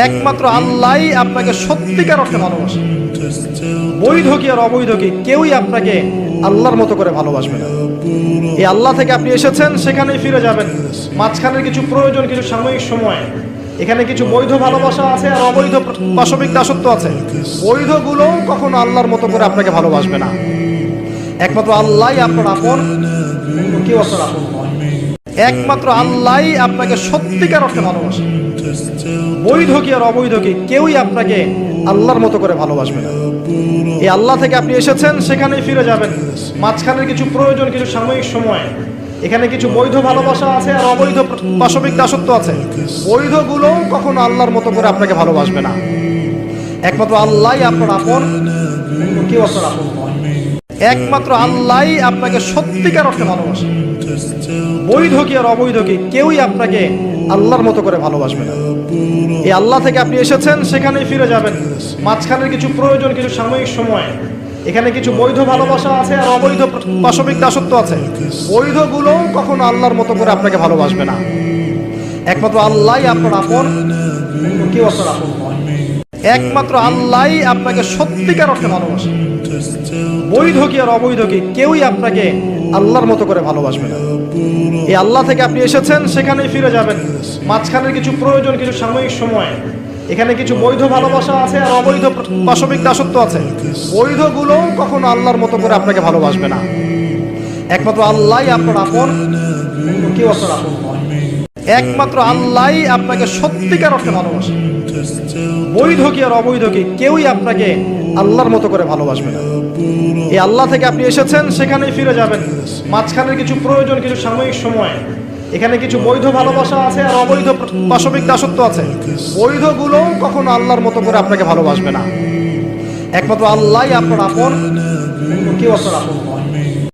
একমাত্র আল্লাহই আপনাকে সত্যিকার অর্থে ভালোবাসে। বৈধ কি আর অবৈধ কি কেউই আপনাকে আল্লাহর মতো করে ভালোবাসবে না। এই আল্লাহ থেকে আপনি এসেছেন, সেখানেই ফিরে যাবেন। মাঝখানের কিছু প্রয়োজন, কিছু সাময়িক সময়, এখানে কিছু বৈধ ভালোবাসা আছে আর অবৈধ পাশবিক দাসত্ব আছে। বৈধগুলো কখনো আল্লাহর মতো করে আপনাকে ভালোবাসবে না। একমাত্র আল্লাহই আপনার আপন, কেউ আপনার আপন নয়। একমাত্র আল্লাহই আপনাকে সত্যিকার অর্থে ভালোবাসে। বৈধ কি আর অবৈধ কি কেউই আপনাকে আল্লাহর মতো করে ভালোবাসবে না। এই আল্লাহ থেকে আপনি এসেছেন, সেখানেই ফিরে যাবেন। মাঝখানের কিছু প্রয়োজন, কিছু সাময়িক সময়, এখানে কিছু বৈধ ভালোবাসা আছে আর অবৈধ পাশবিক দাসত্ব আছে। বৈধগুলো কখনো আল্লাহর মতো করে আপনাকে ভালোবাসবে না। একমাত্র আল্লাহই আপনার আপন, কেউ আপনার আপন নয়। একমাত্র আল্লাহই আপনাকে সত্যিকার অর্থে ভালোবাসে। বৈধ কি আর অবৈধ কি কেউই আপনাকে আল্লাহর মতো করে ভালোবাসবে না। এই আল্লাহ থেকে আপনি এসেছেন, সেখানেই ফিরে যাবেন। মাঝখানের কিছু প্রয়োজন, কিছু সাময়িক সময়, এখানে কিছু বৈধ ভালোবাসা আছে আর অবৈধ পাশবিক দাসত্ব আছে। বৈধগুলো কখনো আল্লাহর মতো করে আপনাকে ভালোবাসবে না। একমাত্র আল্লাহই আপনার আপন, কেউ আপনার আপন নয়। একমাত্র আল্লাহই আপনাকে সত্যিকার অর্থে ভালোবাসে। বৈধ কি আর অবৈধ কি কেউই আপনাকে আল্লাহর মতো করে ভালোবাসবে না। এই আল্লাহ থেকে আপনি এসেছেন, সেখানেই ফিরে যাবেন। মাঝখানের কিছু প্রয়োজন, কিছু সাময়িক সময়, এখানে কিছু বৈধ ভালোবাসা আছে আর অবৈধ পাশবিক দাসত্ব আছে। বৈধগুলো কখনো আল্লাহর মতো করে আপনাকে ভালোবাসবে না। একমাত্র আল্লাহই আপনার আপন, কেউ আপনার আপন নয়। একমাত্র আল্লাহই আপনাকে সত্যিকার অর্থে ভালোবাসে। বৈধ কি আর অবৈধ কি কেউই আপনাকে আল্লাহর মতো করে ভালোবাসবে না। এই আল্লাহ থেকে আপনি এসেছেন, সেখানেই ফিরে যাবেন। মাঝখানের কিছু প্রয়োজন, কিছু সাময়িক সময়, এখানে কিছু বৈধ ভালোবাসা আছে আর অবৈধ পাশবিক দাসত্ব আছে। বৈধগুলো কখনো আল্লাহর মতো করে আপনাকে ভালোবাসবে না। একমাত্র আল্লাহই আপনার আপন, কেউ আপনার আপন নয়।